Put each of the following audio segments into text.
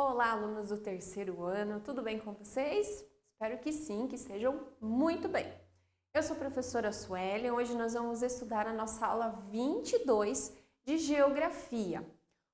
Olá, alunos do terceiro ano, tudo bem com vocês? Espero que sim, que estejam muito bem. Eu sou a professora Sueli e hoje nós vamos estudar a nossa aula 22 de Geografia.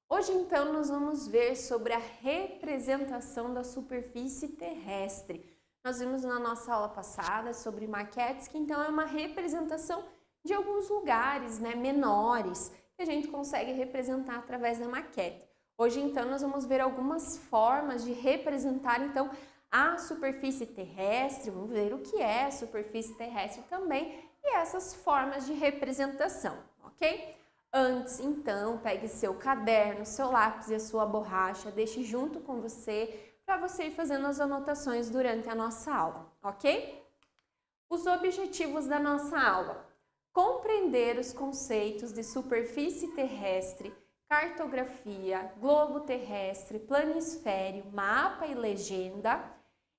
Hoje, então, nós vamos ver sobre a representação da superfície terrestre. Nós vimos na nossa aula passada sobre maquetes, que então é uma representação de alguns lugares, menores, que a gente consegue representar através da maquete. Hoje, então, nós vamos ver algumas formas de representar, então, a superfície terrestre, vamos ver o que é a superfície terrestre também e essas formas de representação, ok? Antes, então, pegue seu caderno, seu lápis e a sua borracha, deixe junto com você para você ir fazendo as anotações durante a nossa aula, ok? Os objetivos da nossa aula: compreender os conceitos de superfície terrestre, cartografia, globo terrestre, planisfério, mapa e legenda,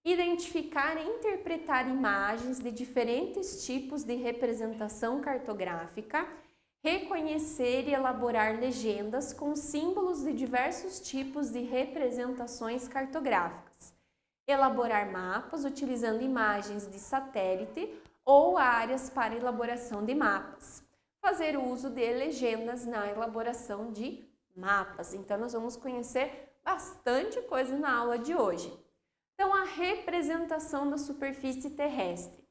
identificar e interpretar imagens de diferentes tipos de representação cartográfica, reconhecer e elaborar legendas com símbolos de diversos tipos de representações cartográficas, elaborar mapas utilizando imagens de satélite ou áreas para elaboração de mapas, fazer uso de legendas na elaboração de mapas. Então, nós vamos conhecer bastante coisa na aula de hoje. Então, a representação da superfície terrestre.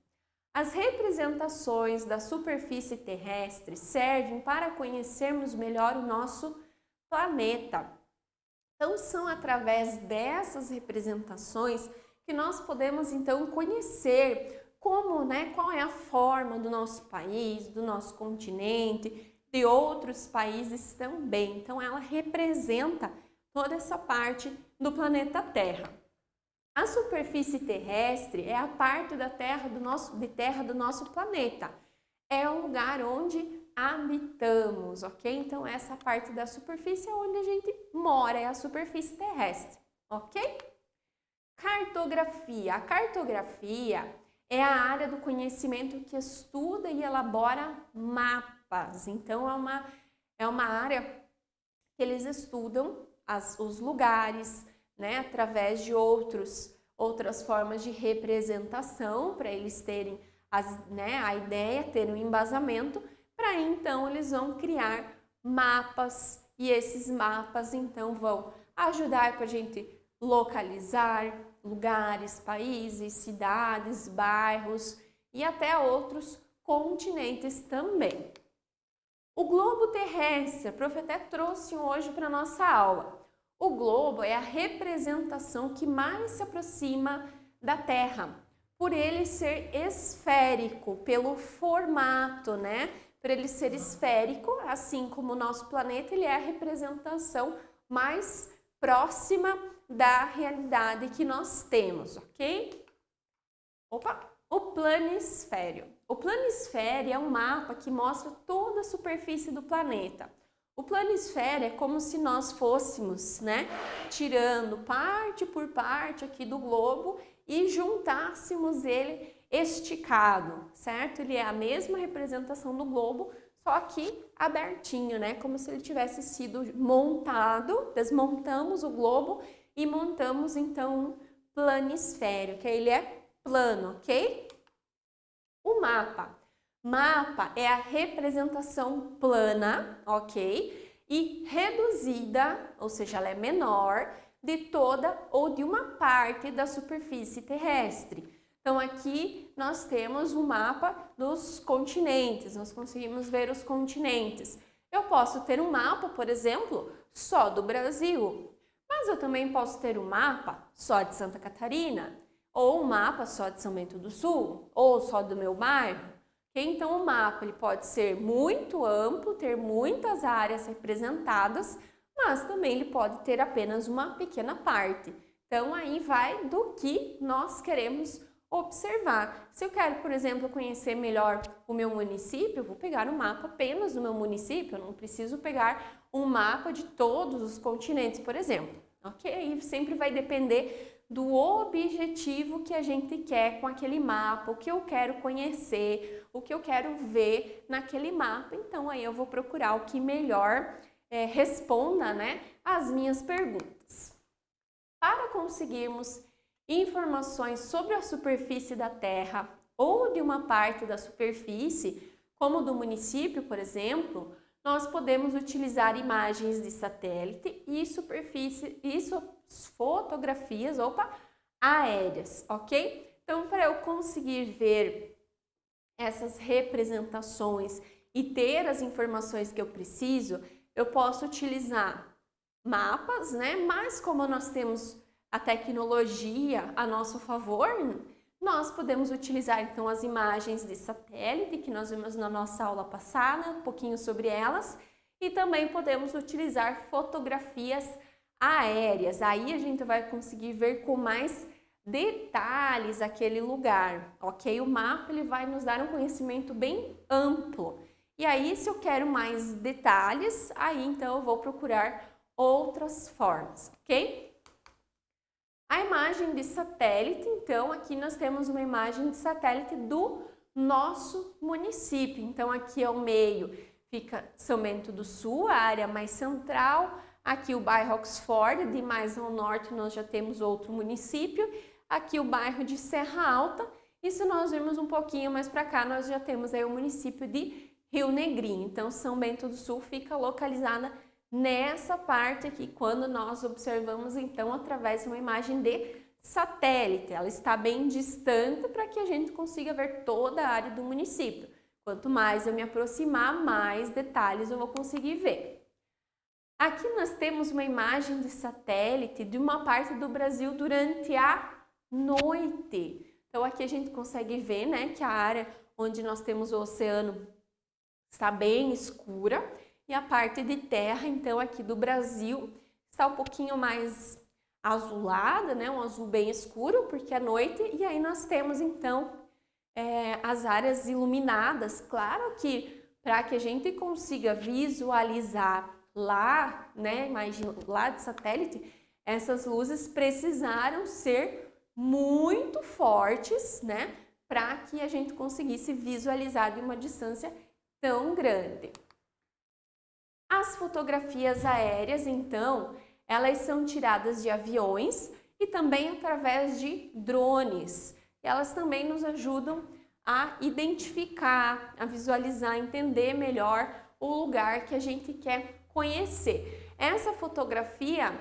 As representações da superfície terrestre servem para conhecermos melhor o nosso planeta. Então, são através dessas representações que nós podemos, então, conhecer qual é a forma do nosso país, do nosso continente, de outros países também. Então, ela representa toda essa parte do planeta Terra. A superfície terrestre é a parte da terra do nosso planeta. É o lugar onde habitamos, ok? Então, essa parte da superfície é onde a gente mora, é a superfície terrestre, ok? Cartografia. A cartografia é a área do conhecimento que estuda e elabora mapas. Então, é uma área que eles estudam os lugares, através de outras formas de representação, para eles terem a ideia, terem um embasamento, para então eles vão criar mapas e esses mapas então vão ajudar para a gente localizar lugares, países, cidades, bairros e até outros continentes também. O globo terrestre, a prof até trouxe hoje para a nossa aula. O globo é a representação que mais se aproxima da Terra, por ele ser esférico, pelo formato, Por ele ser esférico, assim como o nosso planeta, ele é a representação mais próxima da realidade que nós temos, ok? O planisfério. O planisfério é um mapa que mostra toda a superfície do planeta. O planisfério é como se nós fôssemos, tirando parte por parte aqui do globo e juntássemos ele esticado, certo? Ele é a mesma representação do globo, só que abertinho, como se ele tivesse sido montado. Desmontamos o globo e montamos então um planisfério, que ele é plano, ok? O mapa. Mapa é a representação plana, ok? E reduzida, ou seja, ela é menor, de toda ou de uma parte da superfície terrestre. Então, aqui nós temos um mapa dos continentes, nós conseguimos ver os continentes. Eu posso ter um mapa, por exemplo, só do Brasil, mas eu também posso ter um mapa só de Santa Catarina, ou um mapa só de São Bento do Sul, ou só do meu bairro. Então, o mapa ele pode ser muito amplo, ter muitas áreas representadas, mas também ele pode ter apenas uma pequena parte. Então, aí vai do que nós queremos observar. Se eu quero, por exemplo, conhecer melhor o meu município, eu vou pegar um mapa apenas do meu município, eu não preciso pegar um mapa de todos os continentes, por exemplo. Ok? Aí sempre vai depender do objetivo que a gente quer com aquele mapa, o que eu quero conhecer, o que eu quero ver naquele mapa. Então, aí eu vou procurar o que melhor responda, às minhas perguntas. Para conseguirmos informações sobre a superfície da Terra ou de uma parte da superfície, como do município, por exemplo, nós podemos utilizar imagens de satélite e fotografias, aéreas, ok? Então, para eu conseguir ver essas representações e ter as informações que eu preciso, eu posso utilizar mapas, né? Mas como nós temos a tecnologia a nosso favor, nós podemos utilizar então as imagens de satélite que nós vimos na nossa aula passada, um pouquinho sobre elas, e também podemos utilizar fotografias aéreas. Aí a gente vai conseguir ver com mais detalhes aquele lugar, ok? O mapa ele vai nos dar um conhecimento bem amplo. E aí, se eu quero mais detalhes, aí então eu vou procurar outras formas, ok? A imagem de satélite, então, aqui nós temos uma imagem de satélite do nosso município. Então, aqui ao meio fica São Bento do Sul, a área mais central. Aqui o bairro Oxford, de mais ao norte nós já temos outro município. Aqui o bairro de Serra Alta. E se nós virmos um pouquinho mais para cá, nós já temos aí o município de Rio Negrinho. Então, São Bento do Sul fica localizada nessa parte aqui, quando nós observamos então através de uma imagem de satélite. Ela está bem distante para que a gente consiga ver toda a área do município. Quanto mais eu me aproximar, mais detalhes eu vou conseguir ver. Aqui nós temos uma imagem de satélite de uma parte do Brasil durante a noite. Então aqui a gente consegue ver, né, que a área onde nós temos o oceano está bem escura. E a parte de terra, então, aqui do Brasil, está um pouquinho mais azulada, né? Um azul bem escuro, porque é noite. E aí nós temos, então, as áreas iluminadas. Claro que para que a gente consiga visualizar lá, né? Imagina, lá de satélite, essas luzes precisaram ser muito fortes, né? Para que a gente conseguisse visualizar de uma distância tão grande. As fotografias aéreas, então, elas são tiradas de aviões e também através de drones. Elas também nos ajudam a identificar, a visualizar, entender melhor o lugar que a gente quer conhecer. Essa fotografia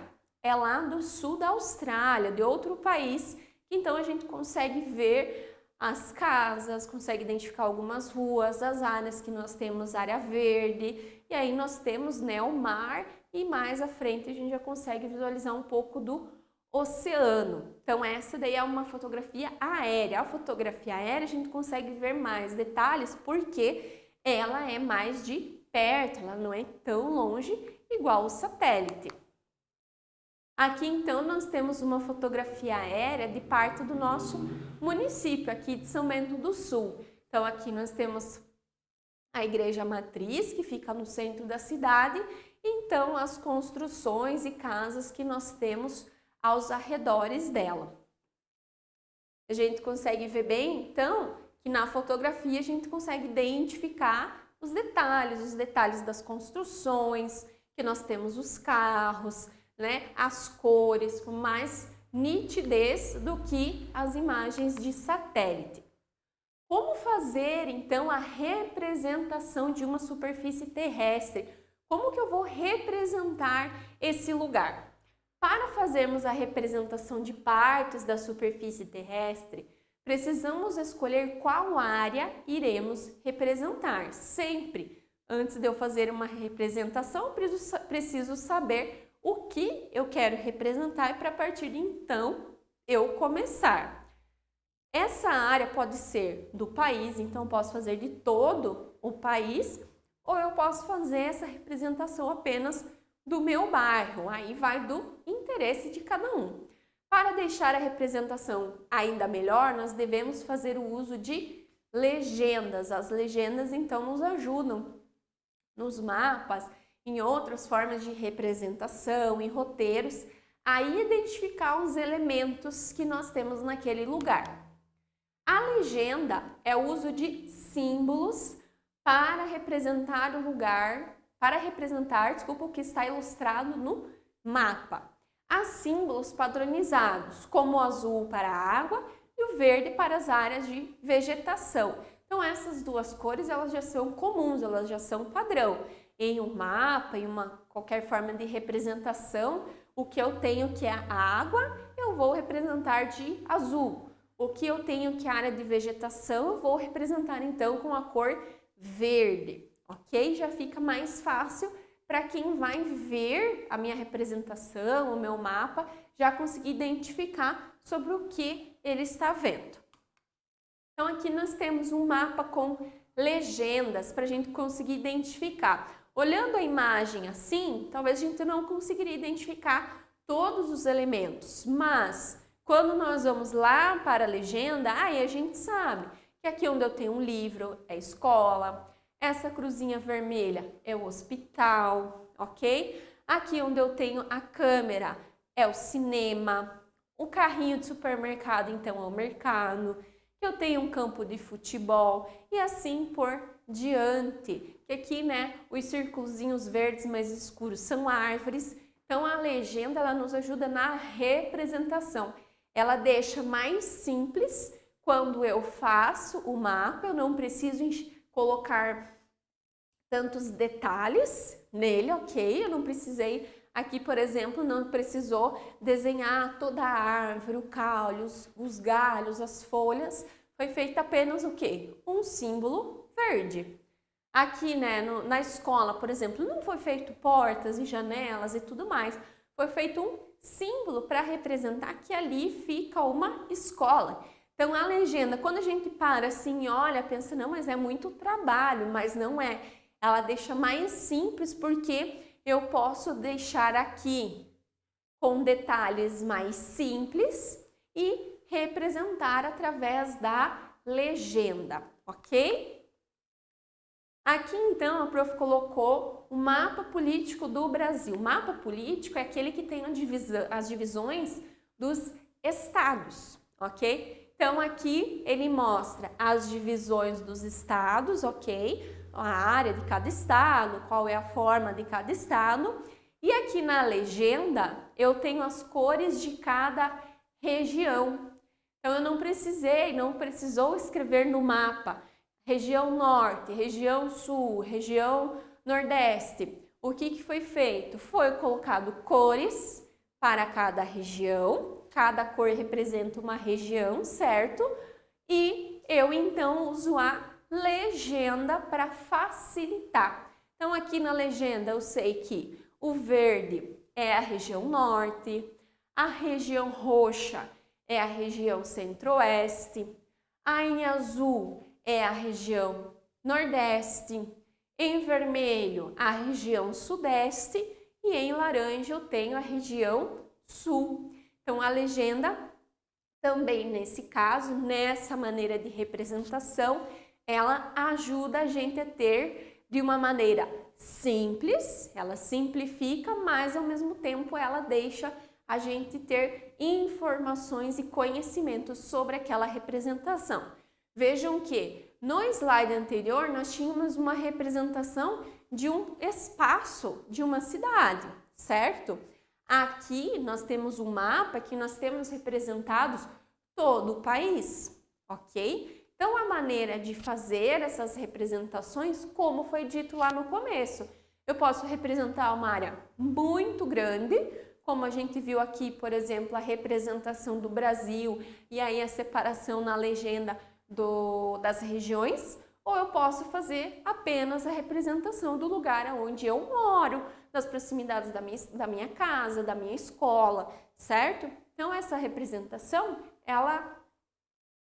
é lá do sul da Austrália, de outro país, então a gente consegue ver as casas, consegue identificar algumas ruas, as áreas que nós temos área verde, e aí nós temos, né, o mar, e mais à frente a gente já consegue visualizar um pouco do oceano. Então essa daí é uma fotografia aérea. A fotografia aérea a gente consegue ver mais detalhes porque ela é mais de perto, ela não é tão longe igual o satélite. Aqui então nós temos uma fotografia aérea de parte do nosso município, aqui de São Bento do Sul. Então aqui nós temos a igreja matriz, que fica no centro da cidade, e então as construções e casas que nós temos aos arredores dela. A gente consegue ver bem, então, que na fotografia a gente consegue identificar os detalhes das construções, que nós temos os carros, né, as cores com mais nitidez do que as imagens de satélite. Como fazer então a representação de uma superfície terrestre? Como que eu vou representar esse lugar? Para fazermos a representação de partes da superfície terrestre, precisamos escolher qual área iremos representar. Sempre, antes de eu fazer uma representação, preciso saber o que eu quero representar e para partir de então eu começar. Essa área pode ser do país, então eu posso fazer de todo o país, ou eu posso fazer essa representação apenas do meu bairro, aí vai do interesse de cada um. Para deixar a representação ainda melhor, nós devemos fazer o uso de legendas. As legendas então nos ajudam nos mapas, em outras formas de representação, em roteiros, a identificar os elementos que nós temos naquele lugar. A legenda é o uso de símbolos para representar o lugar, o que está ilustrado no mapa. há símbolos padronizados, como o azul para a água e o verde para as áreas de vegetação. Então, essas duas cores, elas já são comuns, elas já são padrão. Em um mapa, em qualquer forma de representação, o que eu tenho que é a água, eu vou representar de azul. O que eu tenho que é a área de vegetação, eu vou representar então com a cor verde, ok? Já fica mais fácil para quem vai ver a minha representação, o meu mapa, já conseguir identificar sobre o que ele está vendo. Então, aqui nós temos um mapa com legendas para a gente conseguir identificar. Olhando a imagem assim, talvez a gente não conseguiria identificar todos os elementos, mas quando nós vamos lá para a legenda, aí a gente sabe que aqui onde eu tenho um livro é escola, essa cruzinha vermelha é o hospital, ok? Aqui onde eu tenho a câmera é o cinema, o carrinho de supermercado então é o mercado, eu tenho um campo de futebol e assim por diante. Que aqui, né, os círculozinhos verdes mais escuros são árvores. Então, a legenda, ela nos ajuda na representação. Ela deixa mais simples quando eu faço o mapa, eu não preciso colocar tantos detalhes nele, ok? Eu não precisei, aqui, por exemplo, não precisou desenhar toda a árvore, o caule, os galhos, as folhas. Foi feito apenas o quê? Um símbolo verde. Aqui, né, na escola, por exemplo, não foi feito portas e janelas e tudo mais. Foi feito um símbolo para representar que ali fica uma escola. Então, a legenda, quando a gente para assim e olha, pensa, não, mas é muito trabalho, mas não é. Ela deixa mais simples porque eu posso deixar aqui com detalhes mais simples e representar através da legenda, ok? Aqui, então, a prof colocou o mapa político do Brasil. O mapa político é aquele que tem as divisões dos estados, ok? Então, aqui ele mostra as divisões dos estados, ok? A área de cada estado, qual é a forma de cada estado. E aqui na legenda, eu tenho as cores de cada região. Então, eu não precisou escrever no mapa região norte, região sul, região nordeste. O que foi feito? Foi colocado cores para cada região, cada cor representa uma região, certo? E eu então uso a legenda para facilitar. Então aqui na legenda eu sei que o verde é a região norte, a região roxa é a região centro-oeste, a em azul é a região nordeste, em vermelho a região sudeste e em laranja eu tenho a região sul. Então a legenda também nesse caso, nessa maneira de representação, ela ajuda a gente a ter de uma maneira simples, ela simplifica, mas ao mesmo tempo ela deixa a gente ter informações e conhecimentos sobre aquela representação. Vejam que no slide anterior nós tínhamos uma representação de um espaço de uma cidade, certo? Aqui nós temos um mapa que nós temos representados todo o país, ok? Então a maneira de fazer essas representações, como foi dito lá no começo, eu posso representar uma área muito grande, como a gente viu aqui, por exemplo, a representação do Brasil e aí a separação na legenda das regiões, ou eu posso fazer apenas a representação do lugar onde eu moro, das proximidades da minha casa, da minha escola, certo? Então, essa representação, ela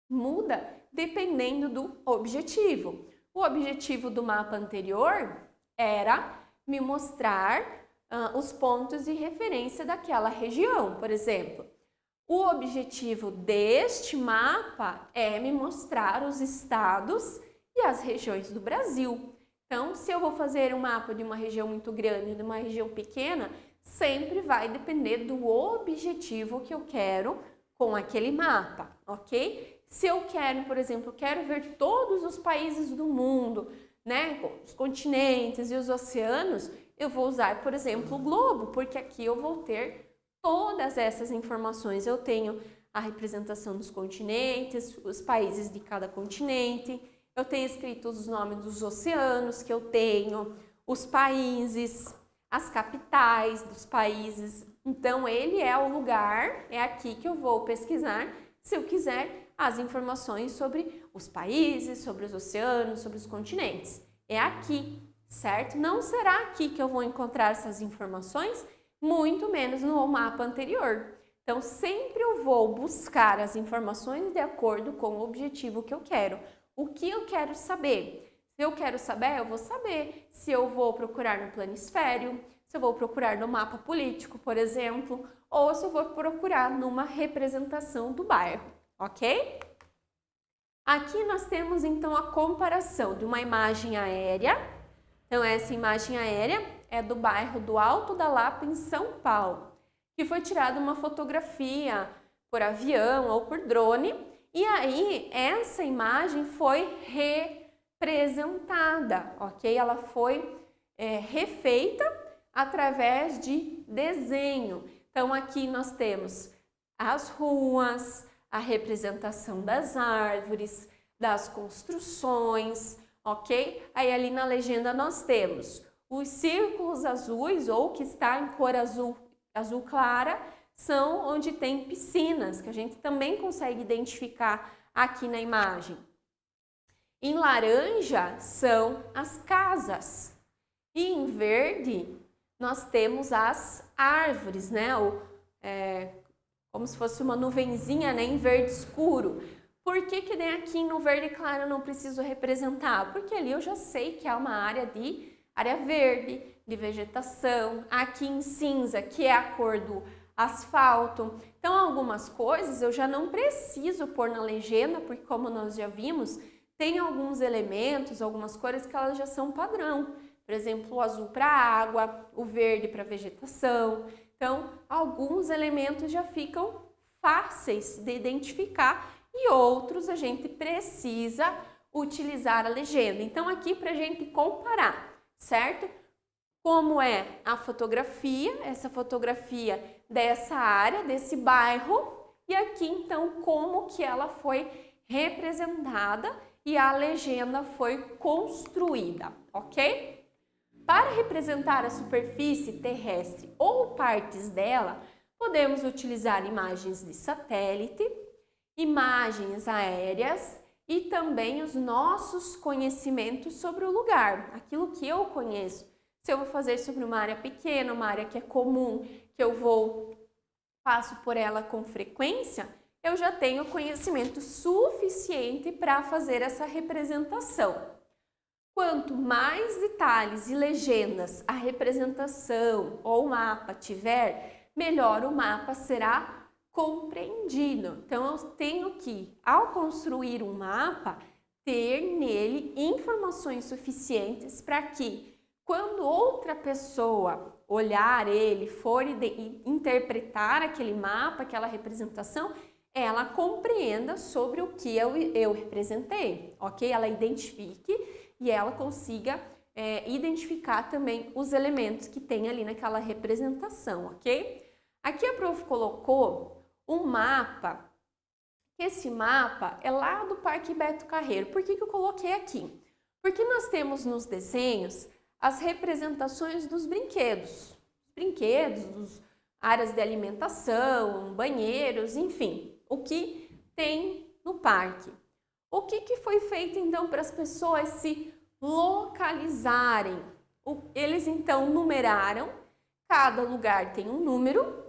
muda dependendo do objetivo. O objetivo do mapa anterior era me mostrar os pontos de referência daquela região, por exemplo. O objetivo deste mapa é me mostrar os estados e as regiões do Brasil. Então, se eu vou fazer um mapa de uma região muito grande e de uma região pequena, sempre vai depender do objetivo que eu quero com aquele mapa, ok? Se eu quero, por exemplo, quero ver todos os países do mundo, né, os continentes e os oceanos, eu vou usar, por exemplo, o globo, porque aqui eu vou ter todas essas informações. Eu tenho a representação dos continentes, os países de cada continente, eu tenho escrito os nomes dos oceanos que eu tenho, os países, as capitais dos países. Então, ele é o lugar, é aqui que eu vou pesquisar, se eu quiser, as informações sobre os países, sobre os oceanos, sobre os continentes. É aqui, certo? Não será aqui que eu vou encontrar essas informações, muito menos no mapa anterior. Então, sempre eu vou buscar as informações de acordo com o objetivo que eu quero. O que eu quero saber? Se eu quero saber, eu vou saber se eu vou procurar no planisfério, se eu vou procurar no mapa político, por exemplo, ou se eu vou procurar numa representação do bairro, ok? Aqui nós temos então a comparação de uma imagem aérea. Então, essa imagem aérea é do bairro do Alto da Lapa, em São Paulo, que foi tirada uma fotografia por avião ou por drone, e aí essa imagem foi representada, ok? Ela foi refeita através de desenho. Então, aqui nós temos as ruas, a representação das árvores, das construções, ok? Aí ali na legenda nós temos os círculos azuis, ou que está em cor azul clara, são onde tem piscinas, que a gente também consegue identificar aqui na imagem. Em laranja são as casas. E em verde nós temos as árvores, né? Como se fosse uma nuvenzinha, né? Em verde escuro. Por que que aqui no verde claro eu não preciso representar? Porque ali eu já sei que é uma área verde, de vegetação. Aqui em cinza, que é a cor do asfalto. Então, algumas coisas eu já não preciso pôr na legenda, porque como nós já vimos, tem alguns elementos, algumas cores que elas já são padrão. Por exemplo, o azul para a água, o verde para a vegetação. Então, alguns elementos já ficam fáceis de identificar e outros a gente precisa utilizar a legenda. Então, aqui para a gente comparar, certo? Como é a fotografia, essa fotografia dessa área, desse bairro, e aqui então como que ela foi representada e a legenda foi construída, ok? Para representar a superfície terrestre ou partes dela, podemos utilizar imagens de satélite, imagens aéreas e também os nossos conhecimentos sobre o lugar, aquilo que eu conheço. Se eu vou fazer sobre uma área pequena, uma área que é comum, que eu passo por ela com frequência, eu já tenho conhecimento suficiente para fazer essa representação. Quanto mais detalhes e legendas a representação ou mapa tiver, melhor o mapa será compreendido. Então, eu tenho que, ao construir um mapa, ter nele informações suficientes para que, quando outra pessoa olhar ele, for interpretar aquele mapa, aquela representação, ela compreenda sobre o que eu representei, ok? Ela identifique e ela consiga identificar também os elementos que tem ali naquela representação, ok? Aqui a prof colocou um mapa. Esse mapa é lá do Parque Beto Carreiro. Por que que eu coloquei aqui? Porque nós temos nos desenhos as representações dos brinquedos, dos áreas de alimentação, banheiros, enfim, o que tem no parque. O que que foi feito então para as pessoas se localizarem? Eles então numeraram, cada lugar tem um número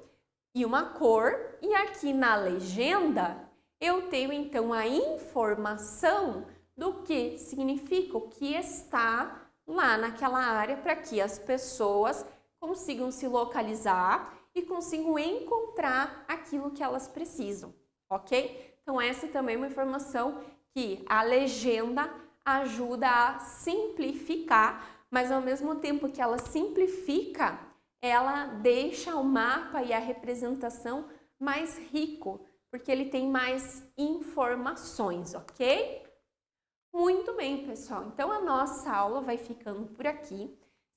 e uma cor, e aqui na legenda eu tenho então a informação do que significa o que está lá naquela área para que as pessoas consigam se localizar e consigam encontrar aquilo que elas precisam, ok? Então essa também é uma informação que a legenda ajuda a simplificar, mas ao mesmo tempo que ela simplifica, ela deixa o mapa e a representação mais rico, porque ele tem mais informações, ok? Muito bem, pessoal. Então, a nossa aula vai ficando por aqui.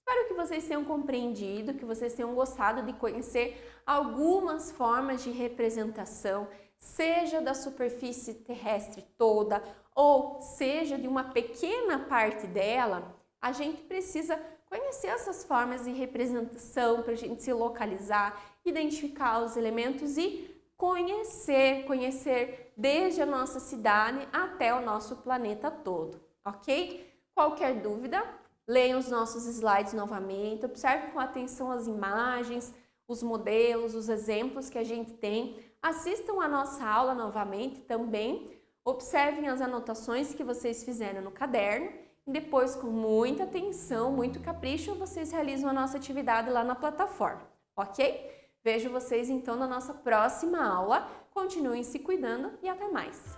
Espero que vocês tenham compreendido, que vocês tenham gostado de conhecer algumas formas de representação, seja da superfície terrestre toda ou seja de uma pequena parte dela. A gente precisa conhecer essas formas de representação para a gente se localizar, identificar os elementos e conhecer desde a nossa cidade até o nosso planeta todo, ok? Qualquer dúvida, leiam os nossos slides novamente, observe com atenção as imagens, os modelos, os exemplos que a gente tem, assistam a nossa aula novamente também, observem as anotações que vocês fizeram no caderno e depois, com muita atenção, muito capricho, vocês realizam a nossa atividade lá na plataforma, ok? Vejo vocês então na nossa próxima aula. Continuem se cuidando e até mais!